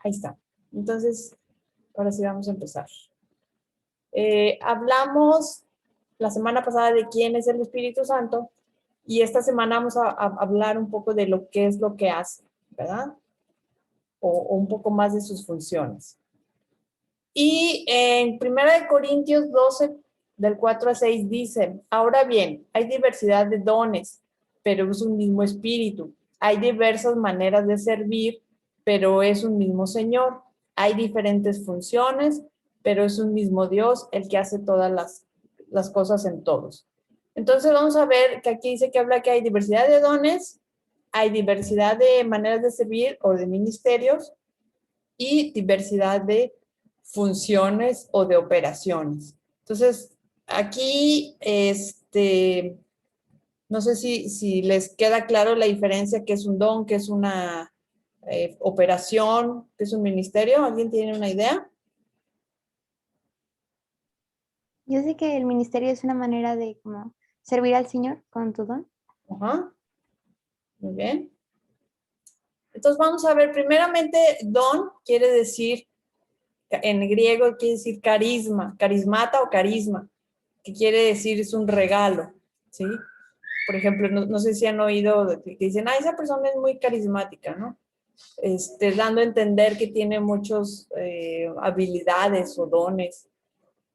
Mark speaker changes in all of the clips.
Speaker 1: Ahí está. Entonces, ahora sí vamos a empezar. Hablamos la semana pasada de quién es el Espíritu Santo y esta semana vamos a hablar un poco de lo que es lo que hace, ¿verdad? O un poco más de sus funciones. Y en 1 Corintios 12, del 4 a 6 dice, ahora bien, hay diversidad de dones, pero es un mismo espíritu. Hay diversas maneras de servir, pero es un mismo Señor. Hay diferentes funciones, pero es un mismo Dios el que hace todas las cosas en todos. Entonces vamos a ver que aquí dice que habla que hay diversidad de dones, hay diversidad de maneras de servir o de ministerios y diversidad de funciones o de operaciones. Entonces, aquí, no sé si les queda claro la diferencia, que es un don, que es una operación, que es un ministerio. ¿Alguien tiene una idea?
Speaker 2: Yo sé que el ministerio es una manera de como servir al Señor con tu don.
Speaker 1: Ajá. Muy bien. Entonces vamos a ver, primeramente, don quiere decir, en griego quiere decir carisma, carismata o carisma, que quiere decir es un regalo, ¿sí? Por ejemplo, no sé si han oído que dicen, esa persona es muy carismática, ¿no? Dando a entender que tiene muchas habilidades o dones,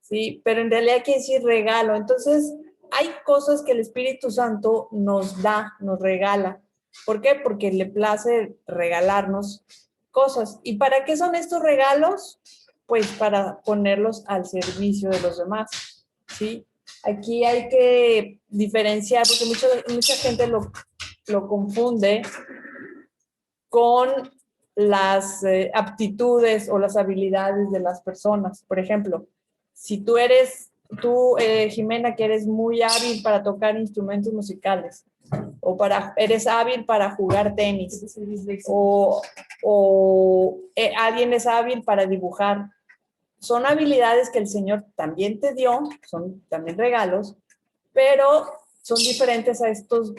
Speaker 1: ¿sí? Pero en realidad quiere decir regalo. Entonces, hay cosas que el Espíritu Santo nos da, nos regala. ¿Por qué? Porque le place regalarnos cosas. ¿Y para qué son estos regalos? Pues para ponerlos al servicio de los demás, ¿sí? Aquí hay que diferenciar, porque mucha gente lo confunde con las aptitudes o las habilidades de las personas. Por ejemplo, si tú, Jimena, que eres muy hábil para tocar instrumentos musicales, o eres hábil para jugar tenis, o alguien es hábil para dibujar. Son habilidades que el Señor también te dio, son también regalos, pero son diferentes a estos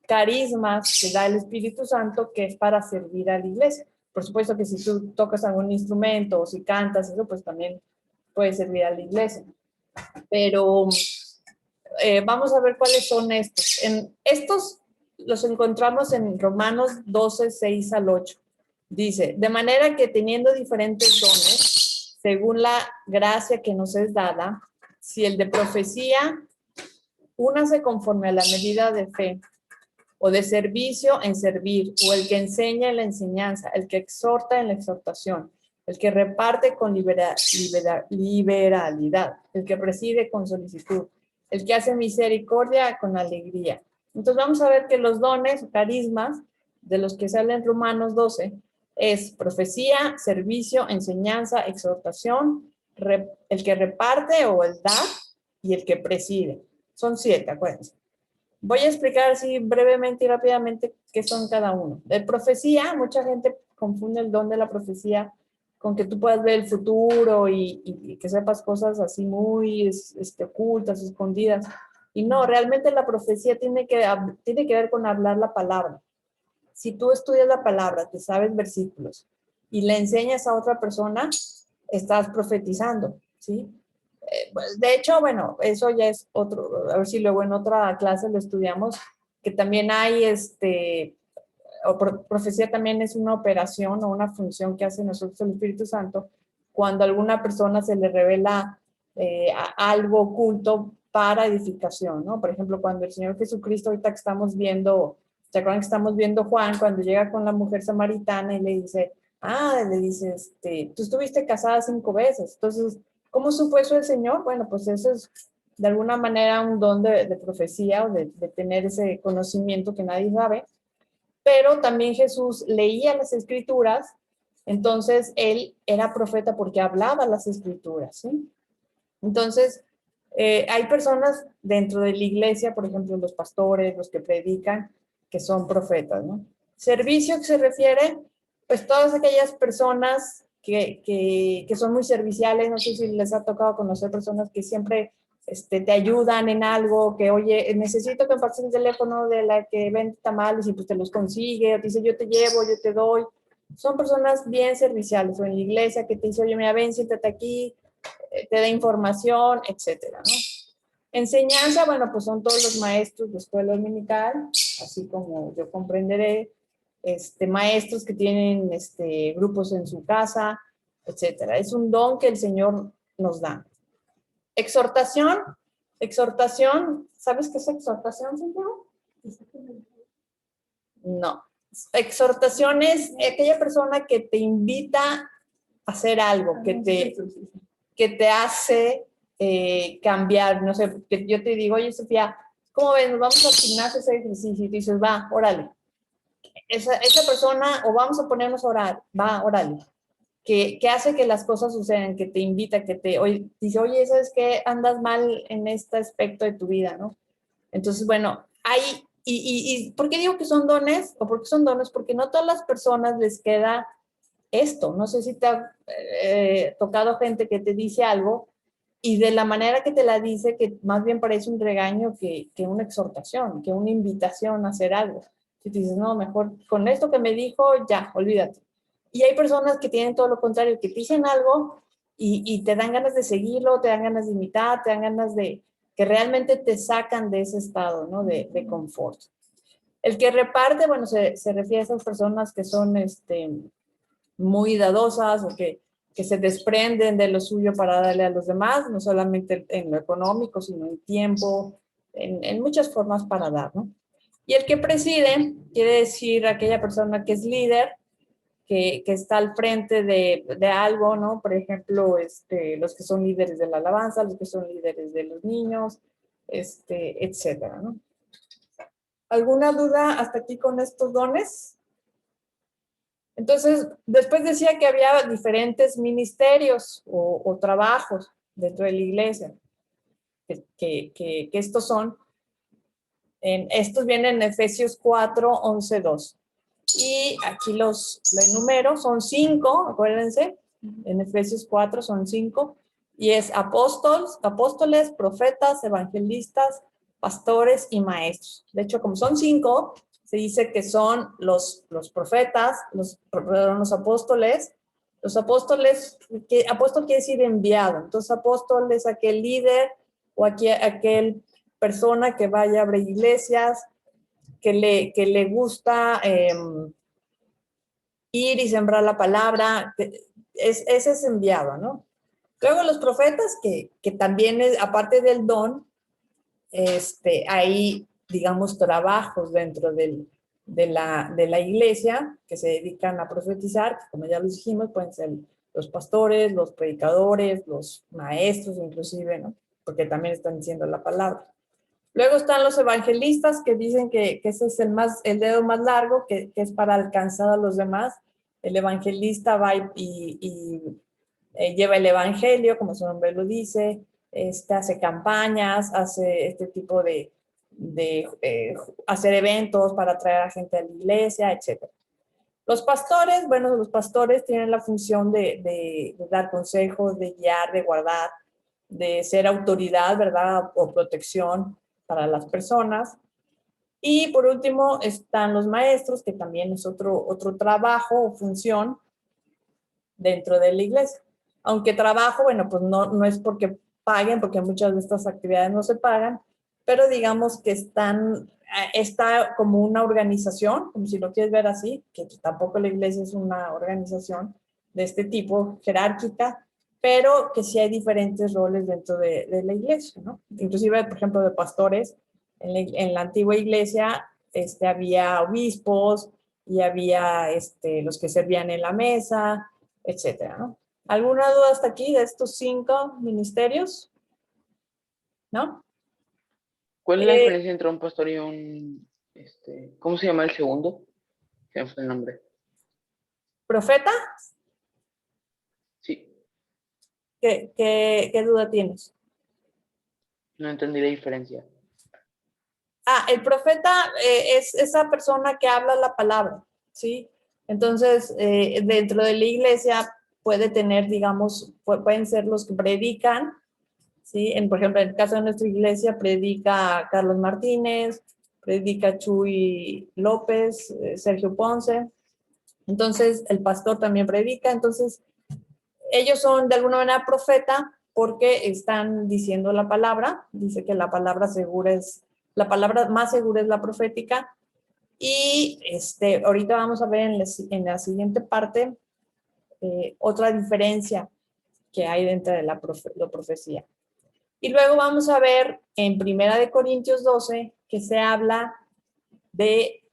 Speaker 1: carismas que da el Espíritu Santo, que es para servir a la iglesia. Por supuesto que si tú tocas algún instrumento o si cantas, eso pues también puede servir a la iglesia. Pero vamos a ver cuáles son estos. Estos los encontramos en Romanos 12, 6 al 8. Dice, de manera que teniendo diferentes dones, según la gracia que nos es dada, si el de profecía, únase conforme a la medida de fe, o de servicio en servir, o el que enseña en la enseñanza, el que exhorta en la exhortación, el que reparte con liberalidad, el que preside con solicitud, el que hace misericordia con alegría. Entonces vamos a ver que los dones, carismas, de los que salen en Romanos 12, es profecía, servicio, enseñanza, exhortación, el que reparte o el da, y el que preside. Son 7, acuérdense. Voy a explicar así brevemente y rápidamente qué son cada uno. De profecía, mucha gente confunde el don de la profecía con que tú puedas ver el futuro y que sepas cosas así muy ocultas, escondidas. Y no, realmente la profecía tiene que ver con hablar la palabra. Si tú estudias la palabra, te sabes versículos y le enseñas a otra persona, estás profetizando, ¿sí? De hecho, bueno, eso ya es otro, a ver si luego en otra clase lo estudiamos, que también hay profecía también es una operación o una función que hace nosotros el Espíritu Santo cuando a alguna persona se le revela algo oculto para edificación, ¿no? Por ejemplo, cuando el Señor Jesucristo, ahorita que estamos viendo, ¿se acuerdan que estamos viendo Juan cuando llega con la mujer samaritana y le dice, tú estuviste casada 5 veces, entonces, ¿cómo supo eso el Señor? Bueno, pues eso es de alguna manera un don de profecía o de tener ese conocimiento que nadie sabe, pero también Jesús leía las escrituras, entonces él era profeta porque hablaba las escrituras, ¿sí? Entonces, hay personas dentro de la iglesia, por ejemplo, los pastores, los que predican, que son profetas, ¿no? Servicio que se refiere, pues todas aquellas personas que son muy serviciales, no sé si les ha tocado conocer personas que siempre te ayudan en algo, que oye, necesito que me pases el teléfono de la que vende tamales y pues te los consigue, o te dice yo te llevo, yo te doy. son personas bien serviciales, o en la iglesia que te dice, oye, mira, ven, siéntate aquí, te da información, etcétera, ¿no? Enseñanza, bueno, pues son todos los maestros de escuela dominical, así como yo comprenderé, maestros que tienen grupos en su casa, etcétera. Es un don que el Señor nos da. Exhortación, exhortación, ¿sabes qué es exhortación, Santiago? No. Exhortación es aquella persona que te invita a hacer algo, que te hace cambiar, no sé, que yo te digo, oye, Sofía, ¿cómo ves? Nos vamos al gimnasio a hacer ejercicio, y tú dices, va, órale. Esa persona, o vamos a ponernos a orar, va, órale. Que hace que las cosas sucedan, que te invita, que te dice, oye, ¿sabes qué? Andas mal en este aspecto de tu vida, ¿no? Entonces, bueno, hay, y ¿por qué digo que son dones? ¿O por qué son dones? Porque no todas las personas les queda esto. No sé si te ha tocado gente que te dice algo y de la manera que te la dice, que más bien parece un regaño que una exhortación, que una invitación a hacer algo. Si te dices, no, mejor con esto que me dijo, ya, olvídate. Y hay personas que tienen todo lo contrario, que te dicen algo y te dan ganas de seguirlo, te dan ganas de imitar, te dan ganas de que realmente te sacan de ese estado, ¿no? De confort. El que reparte, bueno, se refiere a esas personas que son muy dadosas o que se desprenden de lo suyo para darle a los demás, no solamente en lo económico, sino en tiempo, en muchas formas para dar, ¿no? Y el que preside quiere decir aquella persona que es líder, que está al frente de algo, ¿no? Por ejemplo, los que son líderes de la alabanza, los que son líderes de los niños, etcétera, ¿no? ¿Alguna duda hasta aquí con estos dones? Entonces, después decía que había diferentes ministerios o trabajos dentro de la iglesia, que estos son, estos vienen en Efesios 4, 11, 2. Y aquí los enumero, son 5, acuérdense, en Efesios 4 son 5, y es apóstoles, profetas, evangelistas, pastores y maestros. De hecho, como son 5, se dice que son los profetas, los apóstoles. Los apóstoles, apóstol quiere decir enviado. Entonces, apóstol es aquel líder o aquel persona que vaya a abrir iglesias, que le gusta ir y sembrar la palabra. Ese es enviado, ¿no? Luego los profetas, que también es, aparte del don, hay, digamos, trabajos dentro de la iglesia que se dedican a profetizar, que como ya lo dijimos, pueden ser los pastores, los predicadores, los maestros inclusive, ¿no? Porque también están diciendo la palabra. Luego están los evangelistas que dicen que ese es el dedo más largo, que es para alcanzar a los demás. El evangelista va y lleva el evangelio, como su nombre lo dice, hace campañas, hace este tipo de hacer eventos para atraer a gente a la iglesia, etc. Los pastores, bueno, los pastores tienen la función de dar consejos, de guiar, de guardar, de ser autoridad, ¿verdad? O protección para las personas. Y por último están los maestros, que también es otro trabajo o función dentro de la iglesia. Aunque trabajo, bueno, pues no es porque paguen, porque muchas de estas actividades no se pagan, pero digamos que está como una organización, como si lo quieres ver así, que tampoco la iglesia es una organización de este tipo, jerárquica, pero que sí hay diferentes roles dentro de la iglesia, ¿no? Inclusive, por ejemplo, de pastores, en la antigua iglesia había obispos y había los que servían en la mesa, etcétera, ¿no? ¿Alguna duda hasta aquí de estos 5 ministerios? ¿No?
Speaker 3: ¿Cuál es la diferencia entre un pastor y un, ¿cómo se llama el segundo? Se me fue el nombre.
Speaker 1: ¿Profeta?
Speaker 3: Sí,
Speaker 1: ¿Qué duda tienes?
Speaker 3: no entendí la diferencia.
Speaker 1: El profeta es esa persona que habla la palabra, ¿sí? Entonces, dentro de la iglesia puede tener, digamos, pueden ser los que predican, ¿sí? Por ejemplo, en el caso de nuestra iglesia predica Carlos Martínez, predica Chuy López, Sergio Ponce, Entonces, el pastor también predica. Entonces, ellos son de alguna manera profeta porque están diciendo la palabra. Dice que la palabra segura es, la palabra más segura es la profética. Y ahorita vamos a ver en la siguiente parte otra diferencia que hay dentro de la profecía. Y luego vamos a ver en Primera de Corintios 12 que se habla de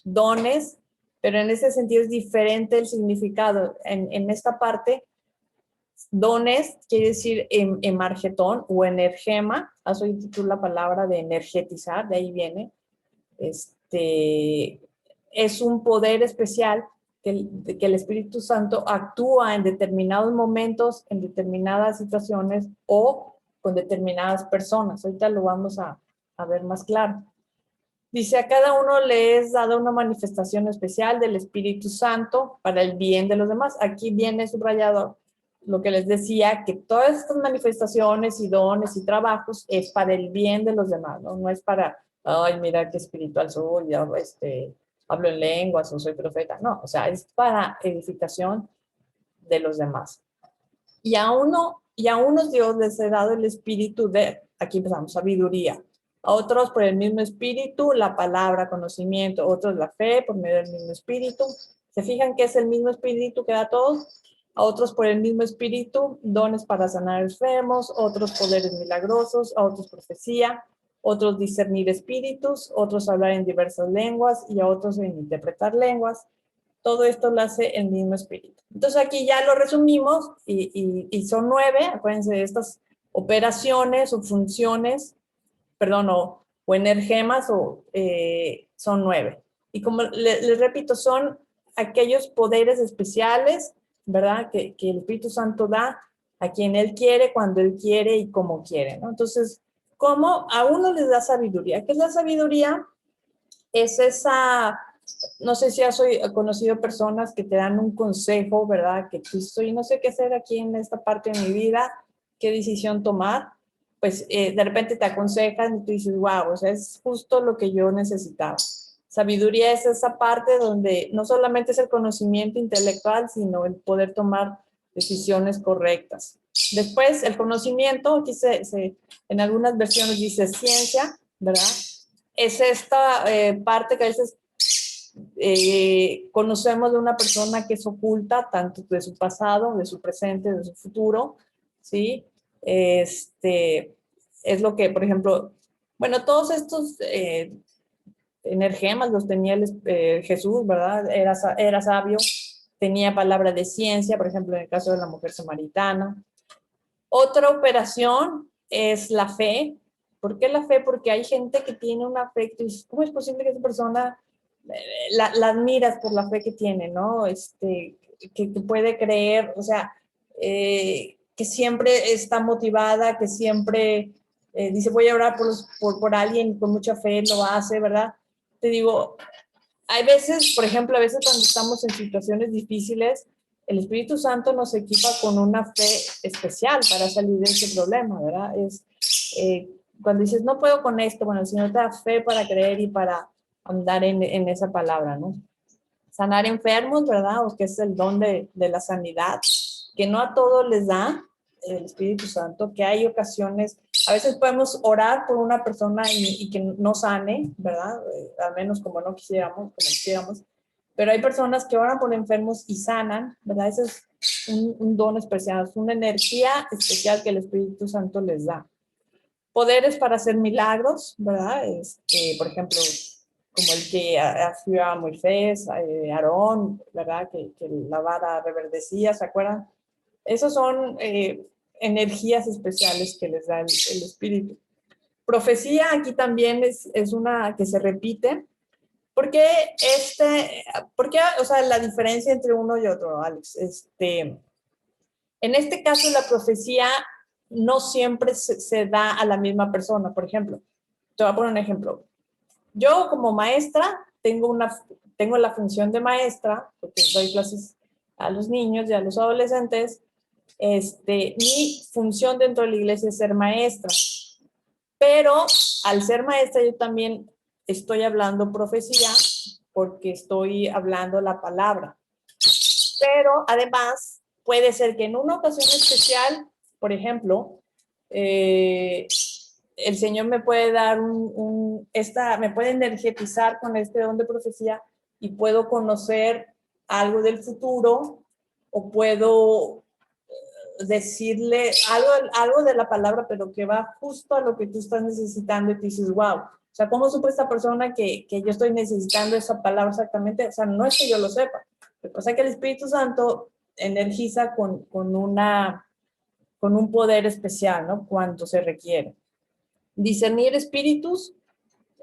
Speaker 1: dones, pero en ese sentido es diferente el significado. En esta parte, dones quiere decir emargetón o energema. ¿Has oído tú la palabra de energetizar? De ahí viene. Es un poder especial que el Espíritu Santo actúa en determinados momentos, en determinadas situaciones o con determinadas personas. Ahorita lo vamos a ver más claro. Dice, a cada uno le es dada una manifestación especial del Espíritu Santo para el bien de los demás. Aquí viene subrayado lo que les decía, que todas estas manifestaciones y dones y trabajos es para el bien de los demás, ¿no? No es para, ay, mira qué espiritual soy, ya, hablo en lenguas o soy profeta. No, o sea, es para edificación de los demás. Y a unos Dios les ha dado el espíritu de, aquí empezamos, sabiduría. A otros por el mismo espíritu, la palabra, conocimiento. Otros la fe por medio del mismo espíritu. ¿Se fijan que es el mismo espíritu que da a todos? A otros por el mismo espíritu, dones para sanar enfermos, otros poderes milagrosos, a otros profecía, otros discernir espíritus, otros hablar en diversas lenguas y a otros en interpretar lenguas. Todo esto lo hace el mismo espíritu. Entonces aquí ya lo resumimos y son 9, acuérdense de estas operaciones o funciones, perdón, o energemas son 9. Y como les repito, son aquellos poderes especiales, ¿verdad? Que el Espíritu Santo da a quien Él quiere, cuando Él quiere y como quiere, ¿no? Entonces, ¿cómo a uno les da sabiduría? ¿Qué es la sabiduría? Es esa, no sé si has conocido personas que te dan un consejo, ¿verdad? Que tú soy, no sé qué hacer aquí en esta parte de mi vida, qué decisión tomar. Pues de repente te aconsejan y tú dices, wow, o sea, es justo lo que yo necesitaba. Sabiduría es esa parte donde no solamente es el conocimiento intelectual, sino el poder tomar decisiones correctas. Después, el conocimiento, aquí en algunas versiones dice ciencia, ¿verdad? Es esta parte que a veces conocemos de una persona que es oculta, tanto de su pasado, de su presente, de su futuro, ¿sí? Es lo que, por ejemplo, bueno, todos estos energemas los tenía Jesús, ¿verdad? Era sabio, tenía palabra de ciencia, por ejemplo, en el caso de la mujer samaritana. Otra operación es la fe. ¿Por qué la fe? Porque hay gente que tiene un afecto y ¿cómo es posible que esa persona la admiras por la fe que tiene, ¿no? Que puede creer, o sea, que siempre está motivada, que siempre dice voy a orar por alguien con mucha fe, lo hace, ¿verdad? Te digo, hay veces, por ejemplo, a veces cuando estamos en situaciones difíciles, el Espíritu Santo nos equipa con una fe especial para salir de ese problema, ¿verdad? Eh, cuando dices, no puedo con esto, bueno, el Señor te da fe para creer y para andar en esa palabra, ¿no? Sanar enfermos, ¿verdad? O que es el don de la sanidad, que no a todos les da el Espíritu Santo, que hay ocasiones, a veces podemos orar por una persona y que no sane, ¿verdad? Al menos como quisiéramos, pero hay personas que oran por enfermos y sanan, ¿verdad? Ese es un don especial, es una energía especial que el Espíritu Santo les da. Poderes para hacer milagros, ¿verdad? Por ejemplo, como el que hacía a Moisés, Aarón, ¿verdad? Que la vara reverdecía, ¿se acuerdan? Esos son energías especiales que les da el Espíritu. Profecía aquí también es una que se repite. ¿Por qué, o sea, la diferencia entre uno y otro, Alex? En este caso, la profecía no siempre se da a la misma persona. Por ejemplo, te voy a poner un ejemplo. Yo como maestra tengo la función de maestra, porque doy clases a los niños y a los adolescentes. Mi función dentro de la iglesia es ser maestra. Pero al ser maestra yo también estoy hablando profecía porque estoy hablando la palabra. Pero además puede ser que en una ocasión especial, por ejemplo, el Señor me puede dar me puede energetizar con este don de profecía y puedo conocer algo del futuro o puedo decirle algo de la palabra, pero que va justo a lo que tú estás necesitando y te dices, wow, o sea, ¿cómo supo esta persona que yo estoy necesitando esa palabra exactamente? O sea, no es que yo lo sepa, lo que pasa es que el Espíritu Santo energiza con un poder especial, ¿no? Cuando se requiere. Discernir espíritus,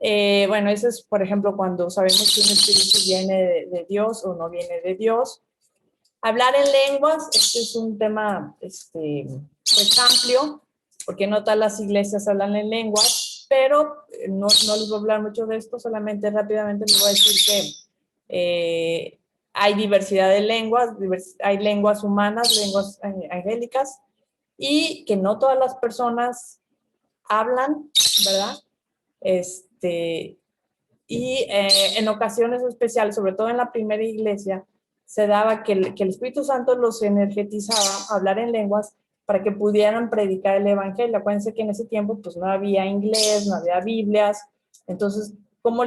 Speaker 1: bueno, eso es, por ejemplo, cuando sabemos que un espíritu viene de Dios o no viene de Dios. Hablar en lenguas, este es un tema pues amplio, porque no todas las iglesias hablan en lenguas, pero no les voy a hablar mucho de esto, solamente rápidamente les voy a decir que hay diversidad de lenguas, hay lenguas humanas, lenguas angélicas, y que no todas las personas hablan, ¿verdad? Y en ocasiones especiales, sobre todo en la primera iglesia, se daba que el Espíritu Santo los energetizaba a hablar en lenguas para que pudieran predicar el evangelio. Acuérdense que en ese tiempo pues no había inglés, no había Biblias. Entonces, como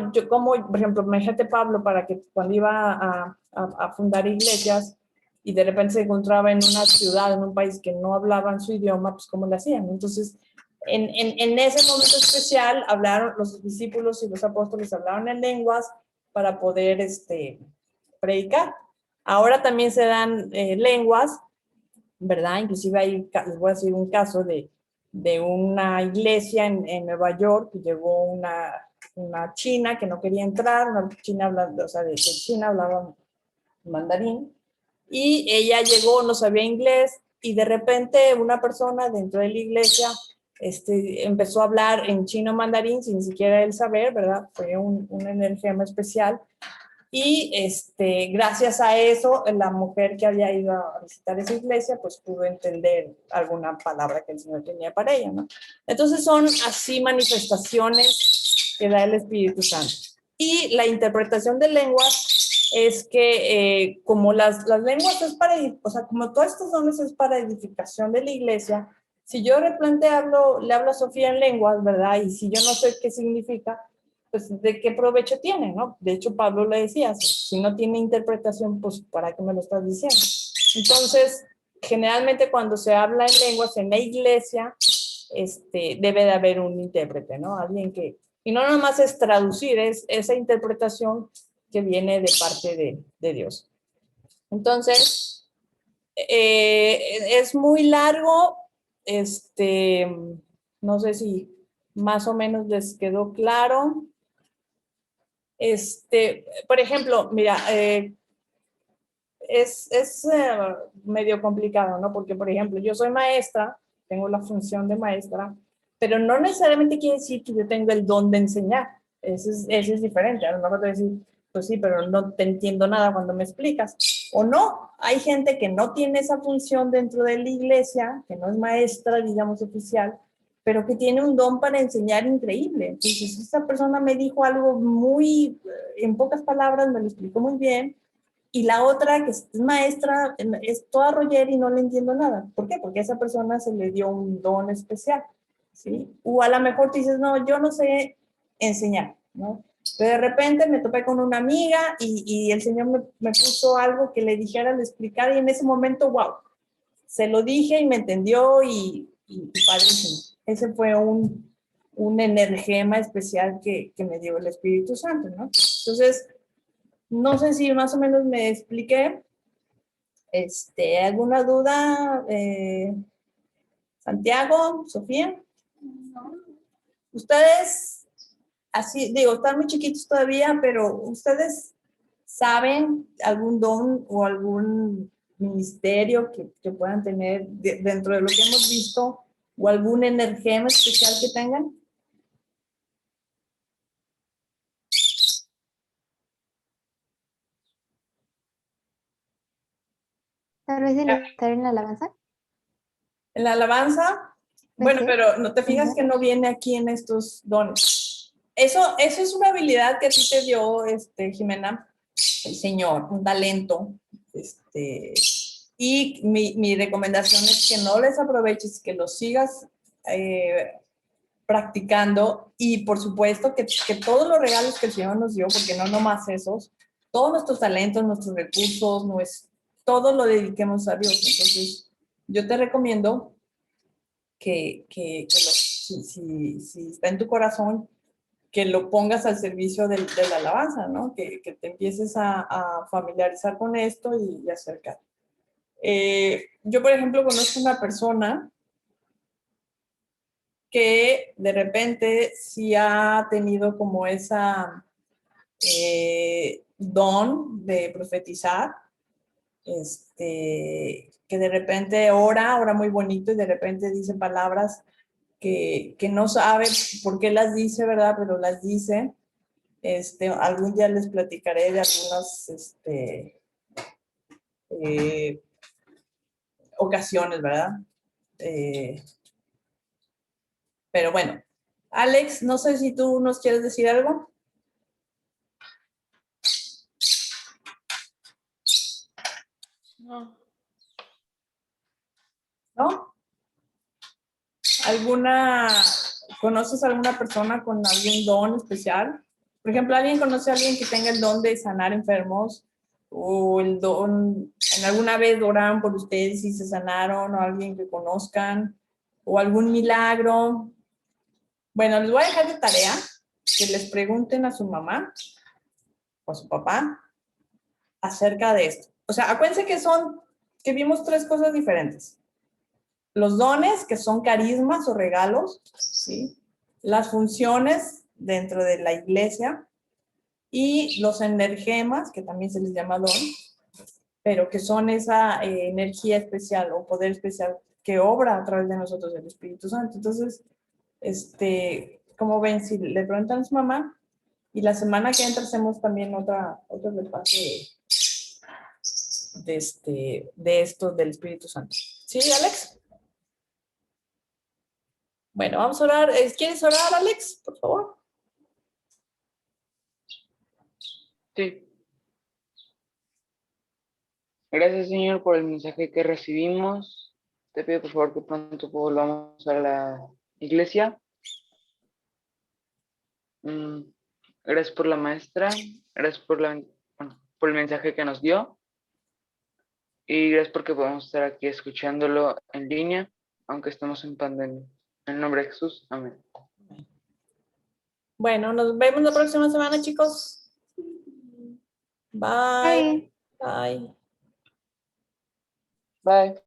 Speaker 1: por ejemplo, imagínate Pablo, para que cuando iba a fundar iglesias y de repente se encontraba en una ciudad, en un país que no hablaban su idioma, pues ¿cómo le hacían? Entonces, en ese momento especial hablaron los discípulos y los apóstoles hablaron en lenguas para poder predicar. Ahora también se dan lenguas, ¿verdad? Inclusive les voy a decir un caso de una iglesia en Nueva York que llegó una china que no quería entrar, una china hablando, o sea, de China hablaba mandarín, y ella llegó, no sabía inglés, y de repente una persona dentro de la iglesia empezó a hablar en chino mandarín sin ni siquiera él saber, ¿verdad? Fue una energía especial. Y gracias a eso, la mujer que había ido a visitar esa iglesia, pues pudo entender alguna palabra que el Señor tenía para ella, ¿no? Entonces son así manifestaciones que da el Espíritu Santo. Y la interpretación de lenguas es que como las lenguas es para, o sea, como todos estos dones es para edificación de la iglesia, si yo de repente le hablo a Sofía en lenguas, ¿verdad? Y si yo no sé qué significa, pues de qué provecho tiene, ¿no? De hecho, Pablo le decía, si no tiene interpretación, pues ¿para qué me lo estás diciendo? Entonces, generalmente cuando se habla en lenguas en la iglesia, debe de haber un intérprete, ¿no? Alguien que, y no nada más es traducir, es esa interpretación que viene de parte de Dios. Entonces, es muy largo, no sé si más o menos les quedó claro. Por ejemplo, mira, es medio complicado, ¿no? Porque, por ejemplo, yo soy maestra, tengo la función de maestra, pero no necesariamente quiere decir que yo tenga el don de enseñar. Eso es diferente. A lo mejor te voy a decir, pues sí, pero no te entiendo nada cuando me explicas. O no, hay gente que no tiene esa función dentro de la iglesia, que no es maestra, digamos, oficial, pero que tiene un don para enseñar increíble. Entonces, esta persona me dijo algo muy, en pocas palabras, me lo explicó muy bien, y la otra, que es maestra, es toda roller y no le entiendo nada. ¿Por qué? Porque a esa persona se le dio un don especial, ¿sí? O a lo mejor te dices, no, yo no sé enseñar, ¿no? Pero de repente me topé con una amiga y el Señor me puso algo que le dijera, le explicara, y en ese momento, wow, se lo dije y me entendió y padrísimo. Ese fue un energema especial que me dio el Espíritu Santo, ¿no? Entonces, no sé si más o menos me expliqué. ¿Alguna duda? Santiago, Sofía. No. Ustedes, así, digo, están muy chiquitos todavía, pero ustedes saben algún don o algún ministerio que puedan tener dentro de lo que hemos visto o algún energía especial que tengan.
Speaker 2: Tal vez el estar en la alabanza.
Speaker 1: En la alabanza, bueno, pero no te fijas que no viene aquí en estos dones. Eso es una habilidad que a ti te dio, Jimena, el Señor, un talento. Y mi recomendación es que no les aproveches, que los sigas practicando y por supuesto que todos los regalos que el Señor nos dio, porque no nomás esos, todos nuestros talentos, nuestros recursos, todo lo dediquemos a Dios. Entonces, yo te recomiendo si está en tu corazón, que lo pongas al servicio de la alabanza, ¿no? Que te empieces a familiarizar con esto y acercar. Yo, por ejemplo, conozco una persona que de repente sí ha tenido como esa don de profetizar, que de repente ora muy bonito y de repente dice palabras que no sabe por qué las dice, ¿verdad? Pero las dice. Algún día les platicaré de algunas ocasiones, ¿verdad? Pero bueno, Alex, no sé si tú nos quieres decir algo.
Speaker 3: No.
Speaker 1: ¿No? ¿Conoces alguna persona con algún don especial? Por ejemplo, ¿alguien conoce a alguien que tenga el don de sanar enfermos? ¿O el don, en alguna vez oraron por ustedes y se sanaron? ¿O alguien que conozcan? ¿O algún milagro? Bueno, les voy a dejar de tarea que les pregunten a su mamá o a su papá acerca de esto. O sea, acuérdense que vimos tres cosas diferentes. Los dones, que son carismas o regalos, ¿sí? Las funciones dentro de la iglesia y los energemas, que también se les llama don, pero que son esa energía especial o poder especial que obra a través de nosotros el Espíritu Santo. Entonces, como ven, si le preguntan a su mamá, y la semana que entra hacemos también otro repaso de esto del Espíritu Santo. ¿Sí, Alex? Bueno, vamos a orar. ¿Quieres orar, Alex? Por favor.
Speaker 3: Sí. Gracias, Señor, por el mensaje que recibimos. Te pido, por favor, que pronto volvamos a la iglesia. Gracias por la maestra. Gracias por el mensaje que nos dio. Y gracias porque podemos estar aquí escuchándolo en línea, aunque estemos en pandemia. En el nombre de Jesús. Amén.
Speaker 1: Bueno, nos vemos la próxima semana, chicos. Bye.
Speaker 2: Bye.
Speaker 1: Bye.
Speaker 3: Bye.